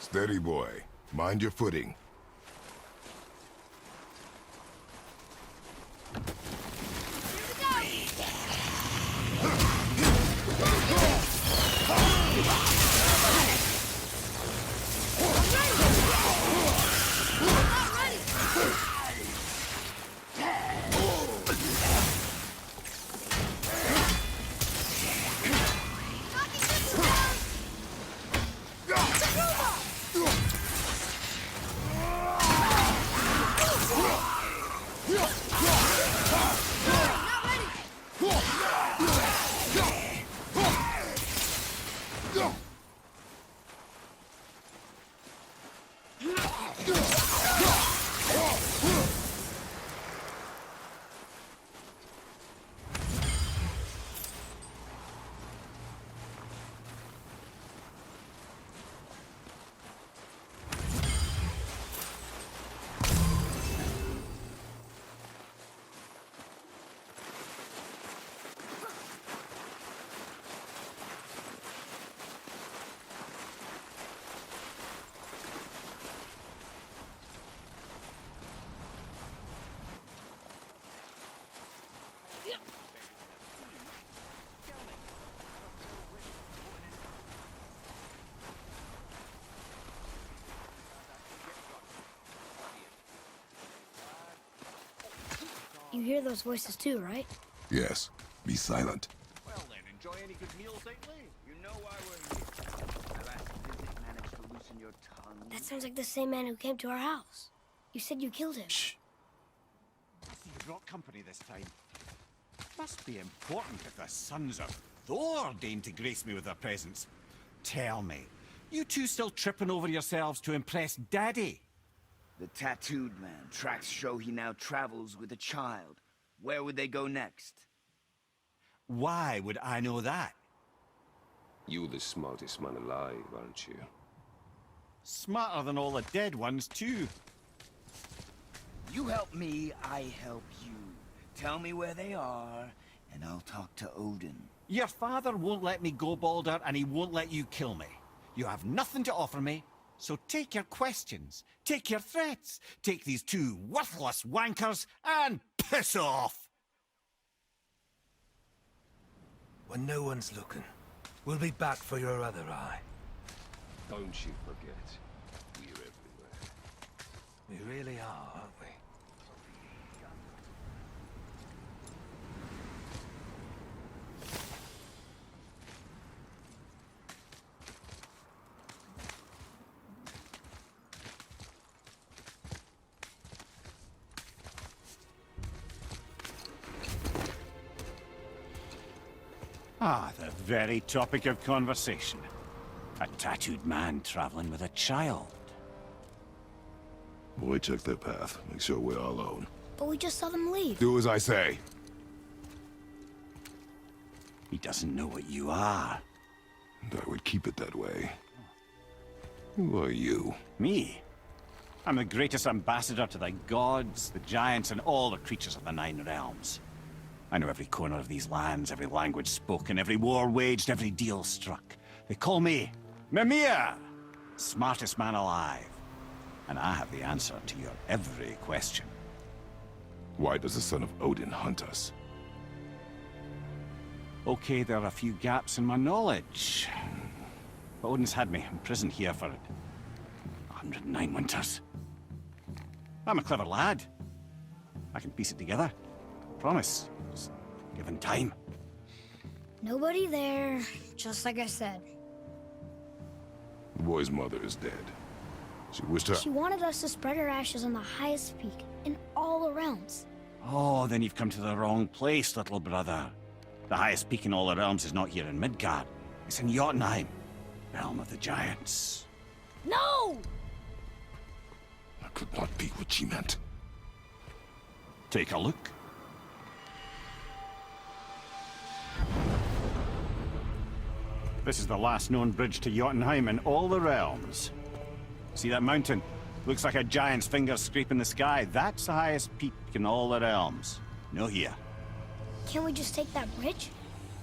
Steady, boy. Mind your footing. You hear those voices too, right? Yes. Be silent. Well then, enjoy any good meals lately? You know why we're here. Last visit managed to loosen your tongue. That sounds like the same man who came to our house. You said you killed him. Shh. I see you brought company this time. Must be important if the sons of Thor deign to grace me with their presence. Tell me, you two still tripping over yourselves to impress Daddy? The tattooed man. Tracks show he now travels with a child. Where would they go next? Why would I know that? You're the smartest man alive, aren't you? Smarter than all the dead ones, too. You help me, I help you. Tell me where they are, and I'll talk to Odin. Your father won't let me go, Balder, and he won't let you kill me. You have nothing to offer me, so take your questions, take your threats, take these two worthless wankers, and piss off! When no one's looking, we'll be back for your other eye. Don't you forget, we're everywhere. We really are, aren't we? Ah, the very topic of conversation. A tattooed man traveling with a child. Boy, check their path. Make sure we're all alone. But we just saw them leave. Do as I say. He doesn't know what you are. And I would keep it that way. Who are you? Me? I'm the greatest ambassador to the gods, the giants, and all the creatures of the Nine Realms. I know every corner of these lands, every language spoken, every war waged, every deal struck. They call me Mimir, smartest man alive. And I have the answer to your every question. Why does the son of Odin hunt us? Okay, there are a few gaps in my knowledge. But Odin's had me imprisoned here for 109 winters. I'm a clever lad. I can piece it together. Promise. Just given time. Nobody there, just like I said. The boy's mother is dead. She wished her... She wanted us to spread her ashes on the highest peak in all the realms. Oh, then you've come to the wrong place, little brother. The highest peak in all the realms is not here in Midgard. It's in Jotunheim, realm of the giants. No! That could not be what she meant. Take a look. This is the last known bridge to Jotunheim in all the realms. See that mountain? Looks like a giant's finger scraping the sky. That's the highest peak in all the realms. No here. Can't we just take that bridge?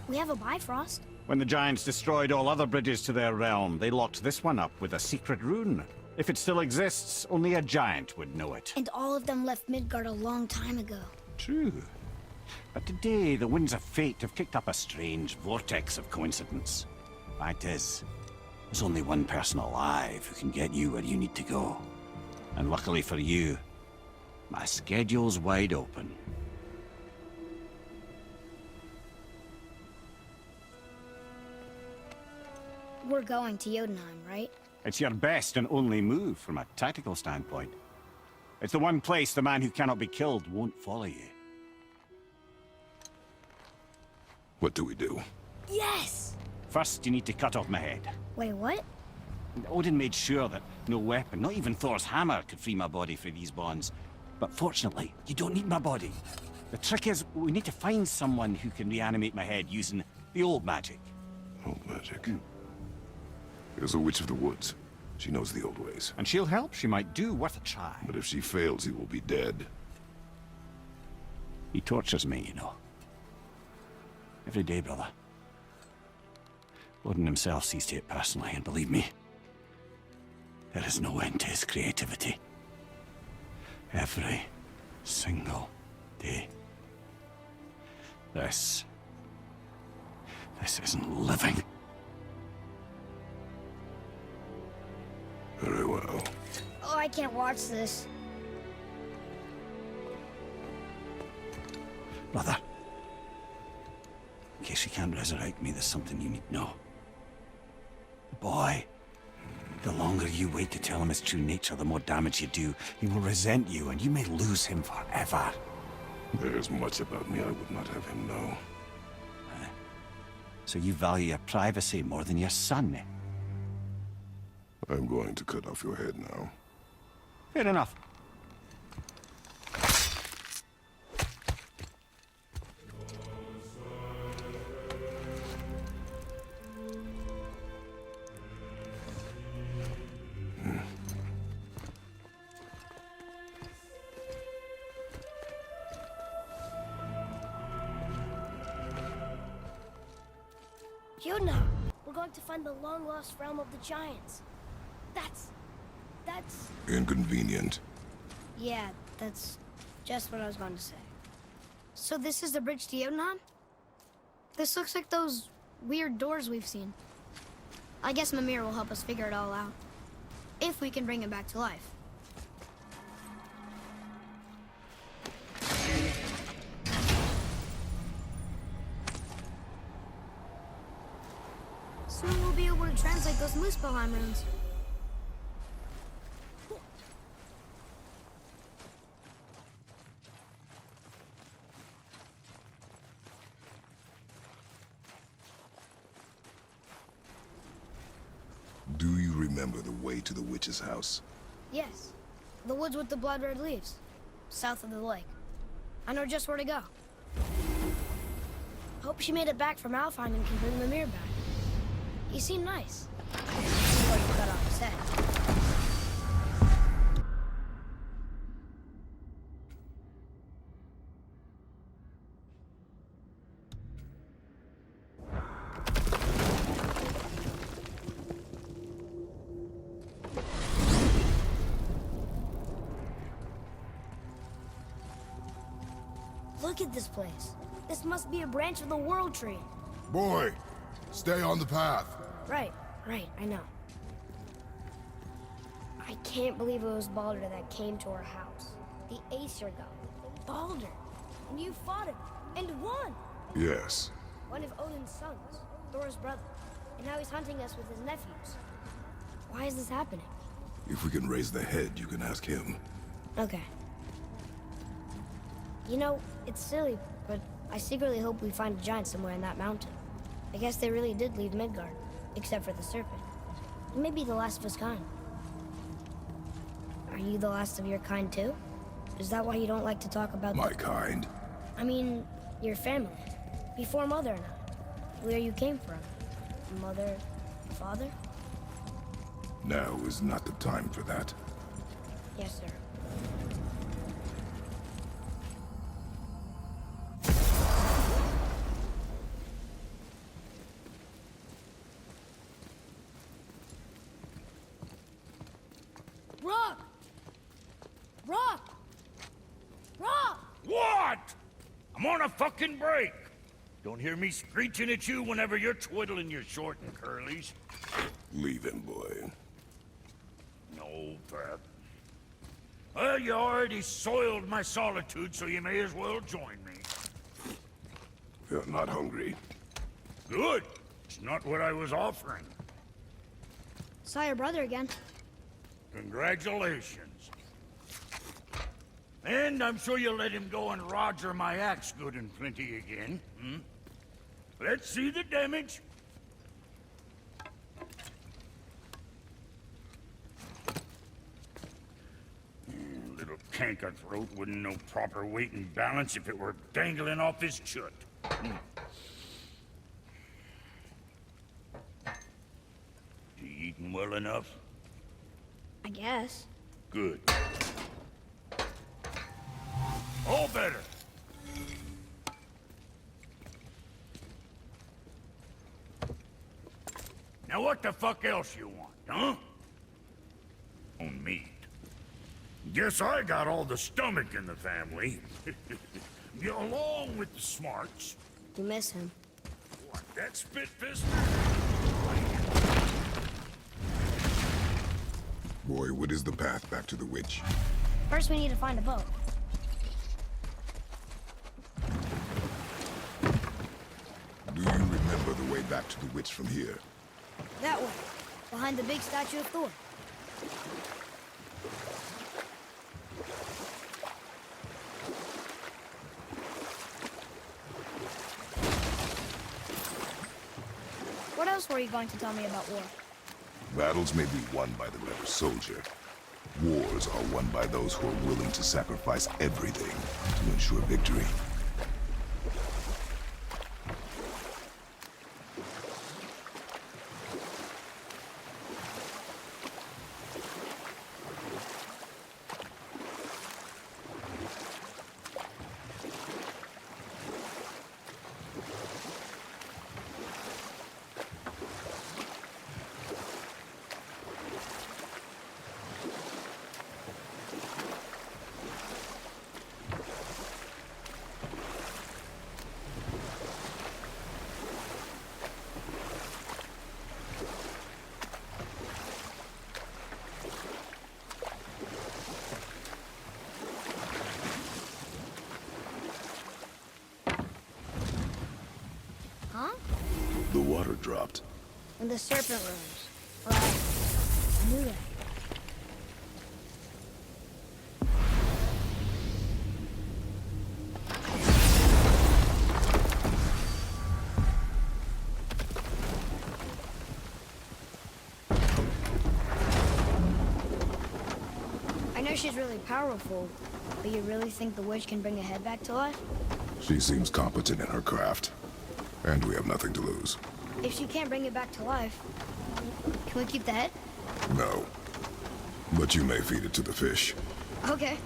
We have a Bifrost. When the giants destroyed all other bridges to their realm, they locked this one up with a secret rune. If it still exists, only a giant would know it. And all of them left Midgard a long time ago. True. But today, the winds of fate have kicked up a strange vortex of coincidence. Fact is, there's only one person alive who can get you where you need to go. And luckily for you, my schedule's wide open. We're going to Jotunheim, right? It's your best and only move from a tactical standpoint. It's the one place the man who cannot be killed won't follow you. What do we do? Yes! First, you need to cut off my head. Wait, what? Odin made sure that no weapon, not even Thor's hammer, could free my body from these bonds. But fortunately, you don't need my body. The trick is, we need to find someone who can reanimate my head using the old magic. Old magic. There's a witch of the woods. She knows the old ways. And she'll help. She might do worth a try. But if she fails, he will be dead. He tortures me, you know. Every day, brother. Odin himself sees to it personally, and believe me, there is no end to his creativity. Every single day. This isn't living. Very well. Oh, I can't watch this. Brother, in case you can't resurrect me, there's something you need to know. The boy, the longer you wait to tell him his true nature, the more damage you do. He will resent you, and you may lose him forever. There's much about me I would not have him know. So you value your privacy more than your son, eh? I'm going to cut off your head now. Fair enough. Jotunheim! We're going to find the long-lost realm of the giants. That's... Inconvenient. Yeah, that's just what I was going to say. So this is the bridge to Jotunheim? This looks like those weird doors we've seen. I guess Mimir will help us figure it all out. If we can bring him back to life. Soon we'll be able to translate those Muspelheim runes. Do you remember the way to the witch's house? Yes. The woods with the blood-red leaves. South of the lake. I know just where to go. Hope she made it back from Alfheim and can bring Mimir back. He seemed nice. Before you cut off his head. Look at this place. This must be a branch of the World Tree. Boy, stay on the path. Right, I know. I can't believe it was Baldur that came to our house. The Aesir god. Baldur. And you fought him. And won! Yes. One of Odin's sons. Thor's brother. And now he's hunting us with his nephews. Why is this happening? If we can raise the head, you can ask him. Okay. You know, it's silly, but I secretly hope we find a giant somewhere in that mountain. I guess they really did leave Midgard, except for the serpent. He may be the last of his kind. Are you the last of your kind too? Is that why you don't like to talk about My kind? I mean, your family. Before Mother and I. Where you came from. Mother, father? Now is not the time for that. Yes, sir. a fucking break. Don't hear me screeching at you whenever you're twiddling your short and curlies. Leave him, boy. No, Pep. Well, you already soiled my solitude, so you may as well join me. You're not hungry. Good. It's not what I was offering. Saw your brother again. Congratulations. And I'm sure you'll let him go and roger my axe good and plenty again, hmm? Let's see the damage. Little canker-throat wouldn't know proper weight and balance if it were dangling off his chut. You eating well enough? I guess. Good. All better. Now what the fuck else you want, huh? On meat. Guess I got all the stomach in the family. Along with the smarts. You miss him. What, that spit-fister? Boy, what is the path back to the witch? First, we need to find a boat. Do you remember the way back to the witch from here? That way. Behind the big statue of Thor. What else were you going to tell me about war? Battles may be won by the better soldier. Wars are won by those who are willing to sacrifice everything to ensure victory. Huh? The water dropped. And the serpent rose. Right. I knew that. I know she's really powerful, but you really think the witch can bring a head back to life? She seems competent in her craft. And we have nothing to lose. If she can't bring it back to life, can we keep the head? No. But you may feed it to the fish. Okay.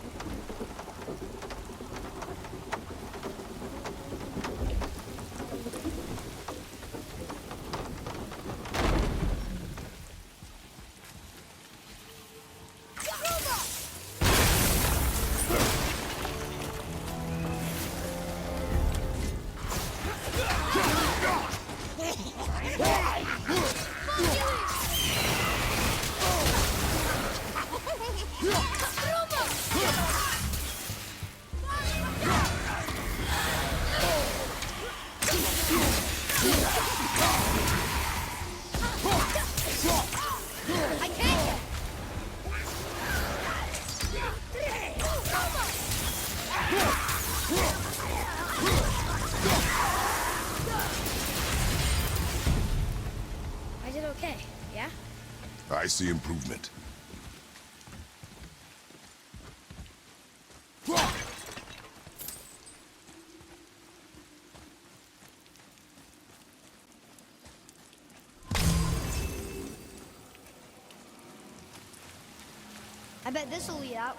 I did okay, yeah? I see improvement. I bet this'll lead out.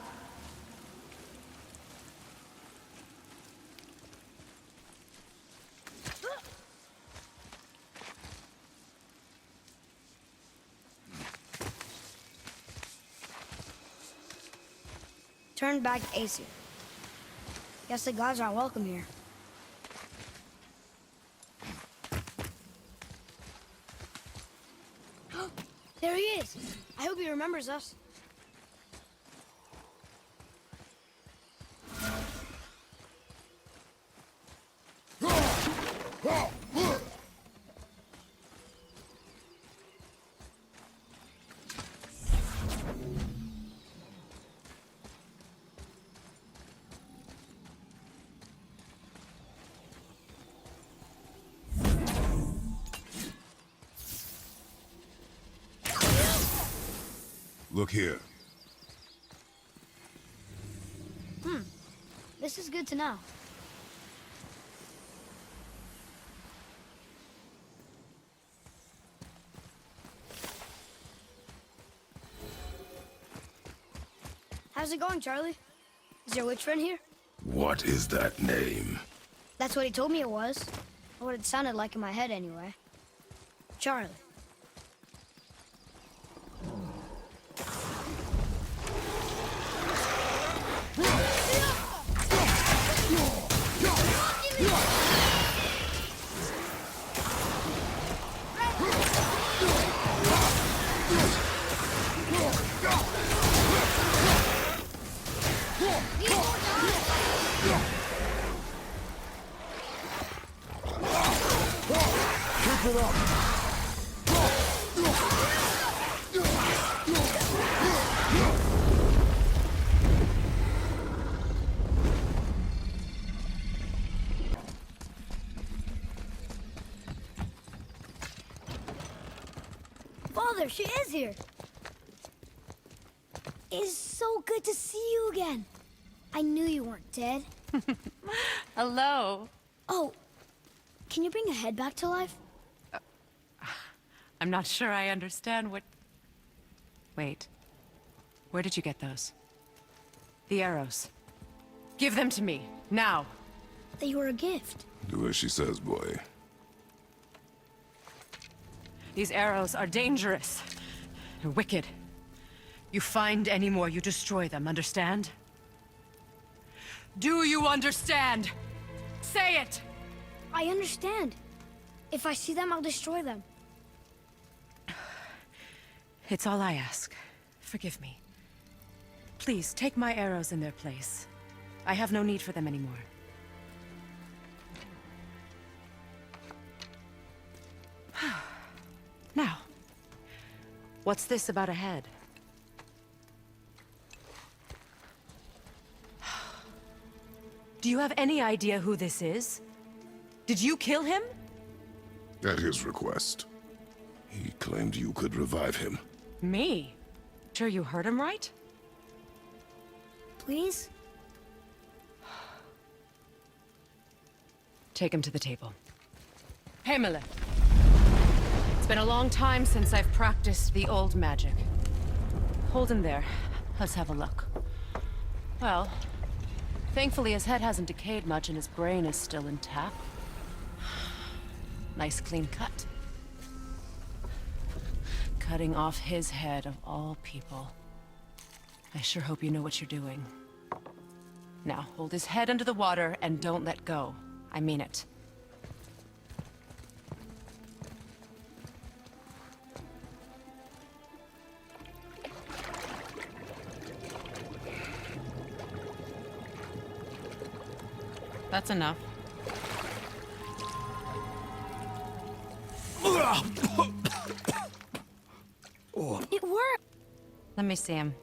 Turn back Aesir. Guess the gods aren't welcome here. I hope he remembers us. Look here. This is good to know. How's it going, Charlie? Is your witch friend here? What is that name? That's what he told me it was. Or what it sounded like in my head, anyway. Charlie. Father, she is here. It is so good to see you again. I knew you weren't dead. Hello. Oh, can you bring a head back to life? I'm not sure I understand what... Wait. Where did you get those? The arrows. Give them to me, now. They were a gift. Do as she says, boy. These arrows are dangerous. They're wicked. You find any more, you destroy them, understand? Do you understand? Say it! I understand. If I see them, I'll destroy them. It's all I ask. Forgive me. Please, take my arrows in their place. I have no need for them anymore. Now, what's this about a head? Do you have any idea who this is? Did you kill him? At his request. He claimed you could revive him. Me? Sure you heard him right? Please? Take him to the table. Meimér. It's been a long time since I've practiced the old magic. Hold him there. Let's have a look. Well, thankfully his head hasn't decayed much and his brain is still intact. Nice clean cut. Cutting off his head of all people. I sure hope you know what you're doing. Now, hold his head under the water and don't let go. I mean it. That's enough. It worked! Let me see him.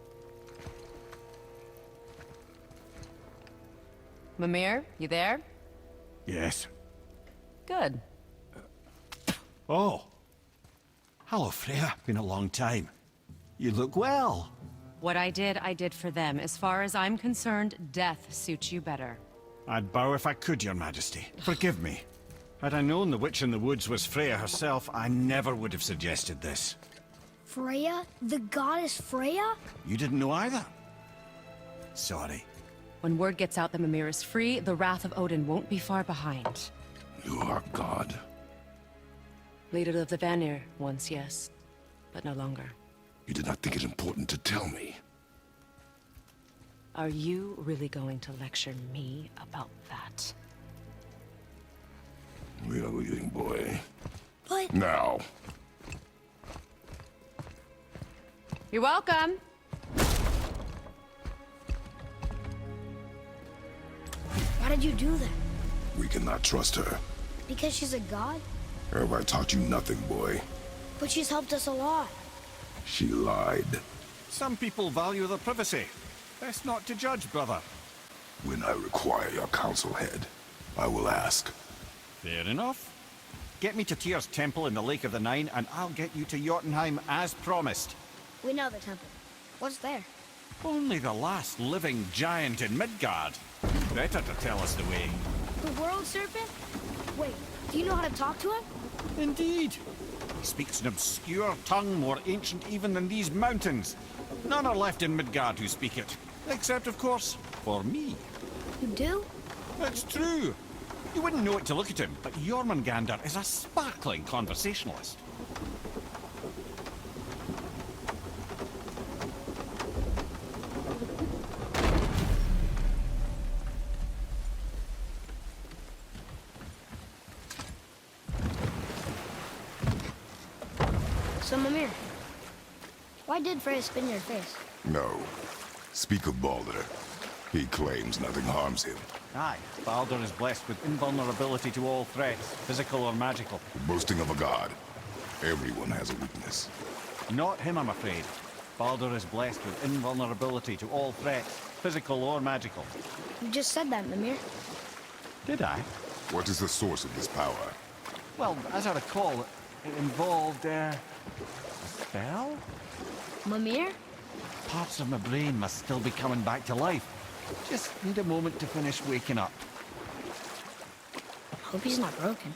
Meimér, you there? Yes. Good. Oh. Hello, Freya. Been a long time. You look well. What I did for them. As far as I'm concerned, death suits you better. I'd bow if I could, Your Majesty. Forgive me. Had I known the witch in the woods was Freya herself, I never would have suggested this. Freya? The goddess Freya? You didn't know either? Sorry. When word gets out that Meimér is free, the wrath of Odin won't be far behind. You are God. Leader of the Vanir, once yes, but no longer. You did not think it important to tell me. Are you really going to lecture me about that? We are leaving, boy. But... Now. You're welcome. Why did you do that? We cannot trust her. Because she's a god? Have I taught you nothing, boy? But she's helped us a lot. She lied. Some people value their privacy. Best not to judge, brother. When I require your counsel, head, I will ask. Fair enough. Get me to Tyr's temple in the Lake of the Nine, and I'll get you to Jotunheim as promised. We know the temple. What's there? Only the last living giant in Midgard. Better to tell us the way. The world serpent? Wait, do you know how to talk to him? Indeed. He speaks an obscure tongue more ancient even than these mountains. None are left in Midgard who speak it. Except, of course, for me. You do? It's true. You wouldn't know it to look at him, but Jormungandr is a sparkling conversationalist. So, Mimir, why did Freya spin your face? No. Speak of Baldur. He claims nothing harms him. Aye, Baldur is blessed with invulnerability to all threats, physical or magical. Boasting of a god. Everyone has a weakness. Not him, I'm afraid. Baldur is blessed with invulnerability to all threats, physical or magical. You just said that, Mimir. Did I? What is the source of this power? Well, as I recall, it involved, a spell? Mimir? Parts of my brain must still be coming back to life. Just need a moment to finish waking up. Hope he's not broken.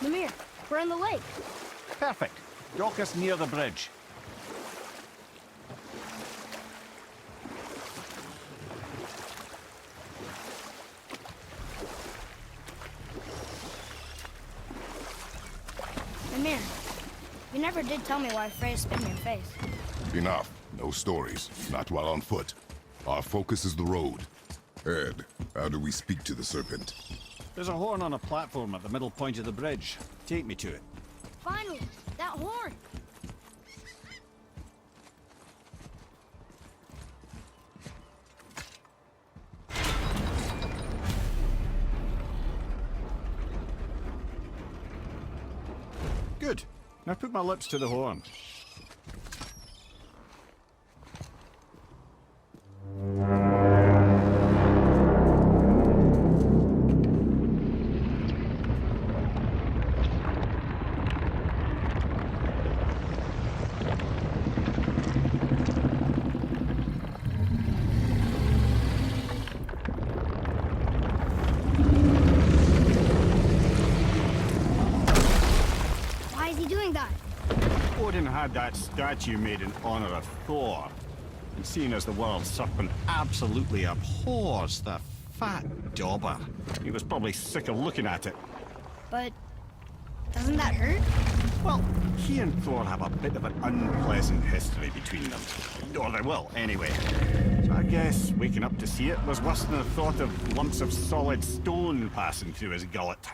Mimir, we're in the lake. Perfect. Dock us near the bridge. Mimir, you never did tell me why Freya spit in your face. Enough. No stories. Not while on foot. Our focus is the road. Ed, how do we speak to the serpent? There's a horn on a platform at the middle point of the bridge. Take me to it. Finally, that horn! Good. Now put my lips to the horn. Why is he doing that? Odin had that statue made in honor of Thor. And seeing as the world serpent absolutely abhors the fat dauber, he was probably sick of looking at it. But doesn't that hurt? Well, he and Thor have a bit of an unpleasant history between them. Or they will, anyway. So I guess waking up to see it was worse than the thought of lumps of solid stone passing through his gullet.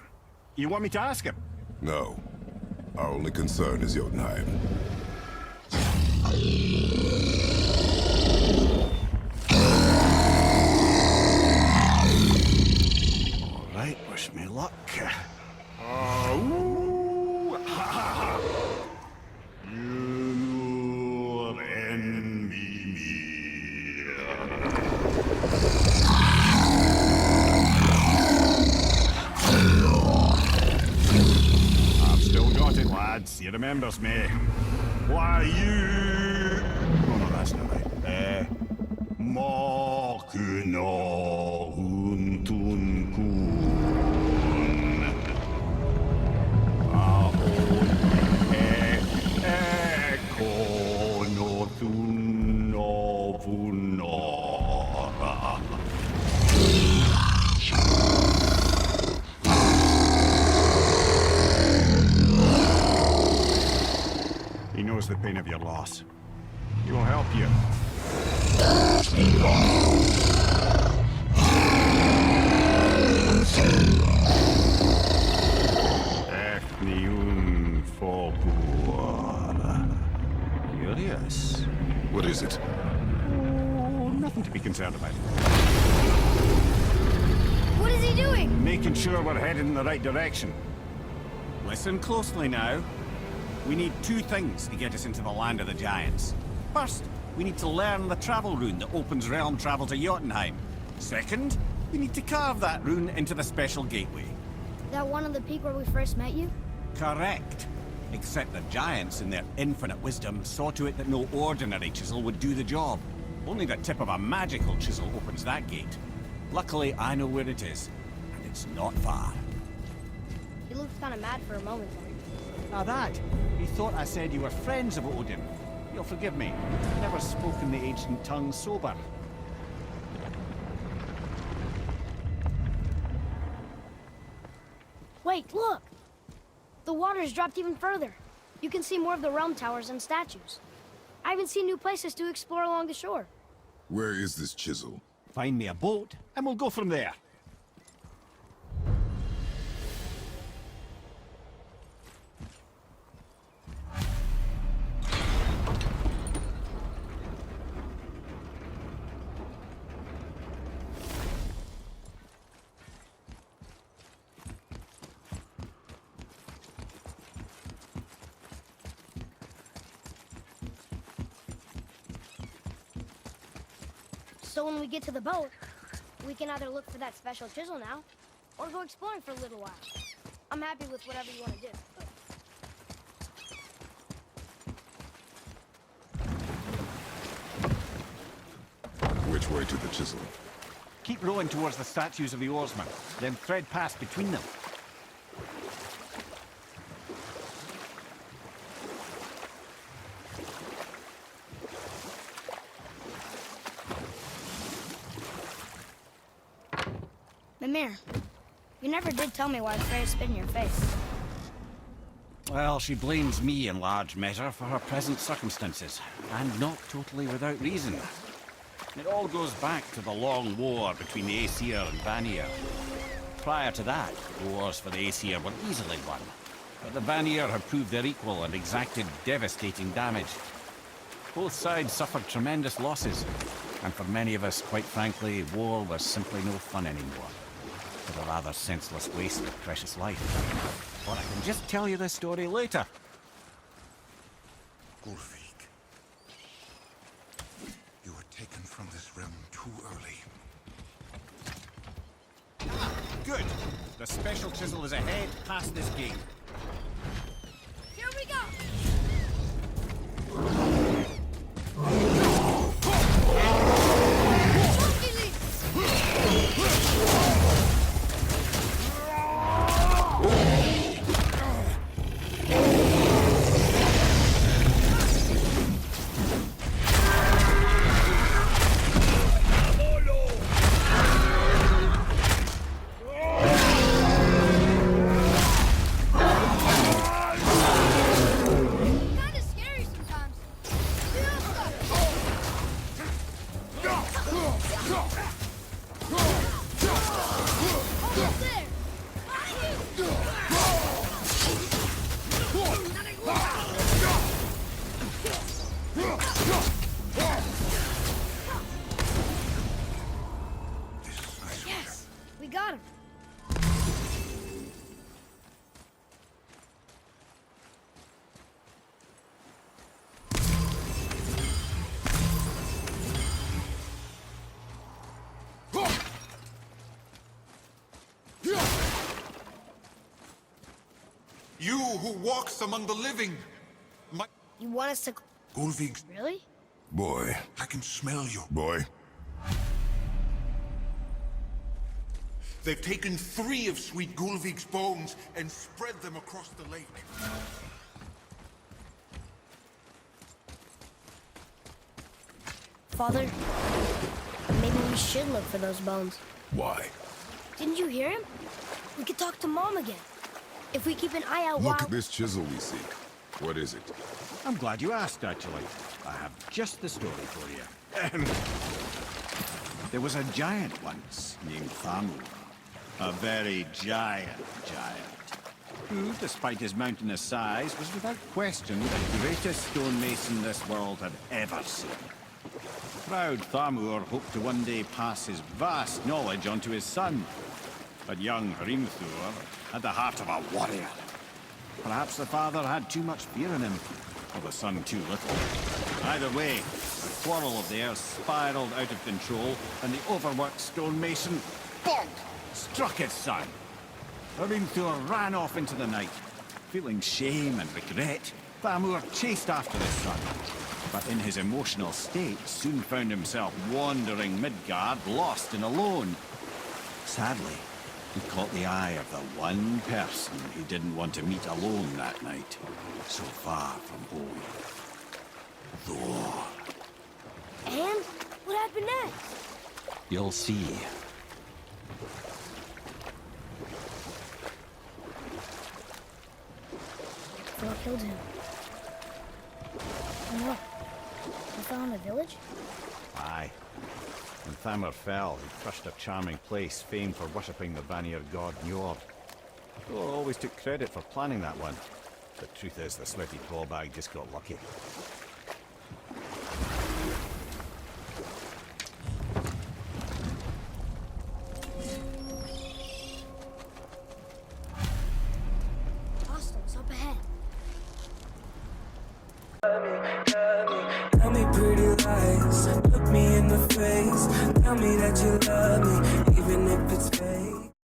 You want me to ask him? No. Our only concern is Jotunheim. All right, wish me luck. You're in Mimir. I've still got it, lads. He remembers me. Why you? Oh no, that's not right. Makuna huntun kun. Ahon ekono thuno vunora. He knows the pain of your loss. He will help you. doing? Making sure we're headed in the right direction. Listen closely now. We need two things to get us into the land of the giants. First, we need to learn the travel rune that opens realm travel to Jotunheim. Second, we need to carve that rune into the special gateway. That one on the peak where we first met you? Correct. Except the giants, in their infinite wisdom, saw to it that no ordinary chisel would do the job. Only the tip of a magical chisel opens that gate. Luckily, I know where it is, and it's not far. You looked kind of mad for a moment there. Now that, he thought I said you were friends of Odin. You'll forgive me. I've never spoken the ancient tongue sober. Wait, look! The water's dropped even further. You can see more of the realm towers and statues. I even see new places to explore along the shore. Where is this chisel? Find me a boat, and we'll go from there. So when we get to the boat, we can either look for that special chisel now, or go exploring for a little while. I'm happy with whatever you want to do. Which way to the chisel? Keep rowing towards the statues of the oarsmen, then thread past between them. Mimir, you never did tell me why Freya spit in your face. Well, she blames me in large measure for her present circumstances, and not totally without reason. It all goes back to the long war between the Aesir and Vanir. Prior to that, wars for the Aesir were easily won, but the Vanir have proved their equal and exacted devastating damage. Both sides suffered tremendous losses, and for many of us, quite frankly, war was simply no fun anymore. It was a rather senseless waste of precious life. But I can just tell you this story later. Ulfik, you were taken from this realm too early. Ah, good. The special chisel is ahead, past this gate. Here we go! We got him. You who walks among the living. You want us to... Ulfik, Really? Boy. I can smell you. Boy. They've taken 3 of sweet Gulvik's bones and spread them across the lake. Father, maybe we should look for those bones. Why? Didn't you hear him? We could talk to Mom again. If we keep an eye out Look while... at this chisel we seek. What is it? I'm glad you asked, actually. I have just the story for you. There was a giant once named Naru. A very giant, who, despite his mountainous size, was without question the greatest stonemason this world had ever seen. Proud Thamur hoped to one day pass his vast knowledge on to his son. But young Hrimthur had the heart of a warrior. Perhaps the father had too much fear in him, or the son too little. Either way, the quarrel of theirs spiraled out of control, and the overworked stonemason, bonk, struck his son. Hrimthur ran off into the night. Feeling shame and regret, Thamur chased after his son, but in his emotional state soon found himself wandering Midgard, lost and alone. Sadly, he caught the eye of the one person he didn't want to meet alone that night, so far from home. Thor. And what happened next? You'll see. Thor killed him. And what? We found a village? Aye. When Thamur fell, he crushed a charming place famed for worshipping the Vanir god Njord. Thor always took credit for planning that one. The truth is, the sweaty ballbag just got lucky. Hostiles up ahead. Tell me pretty lies, look me in the face. Tell me that you love me,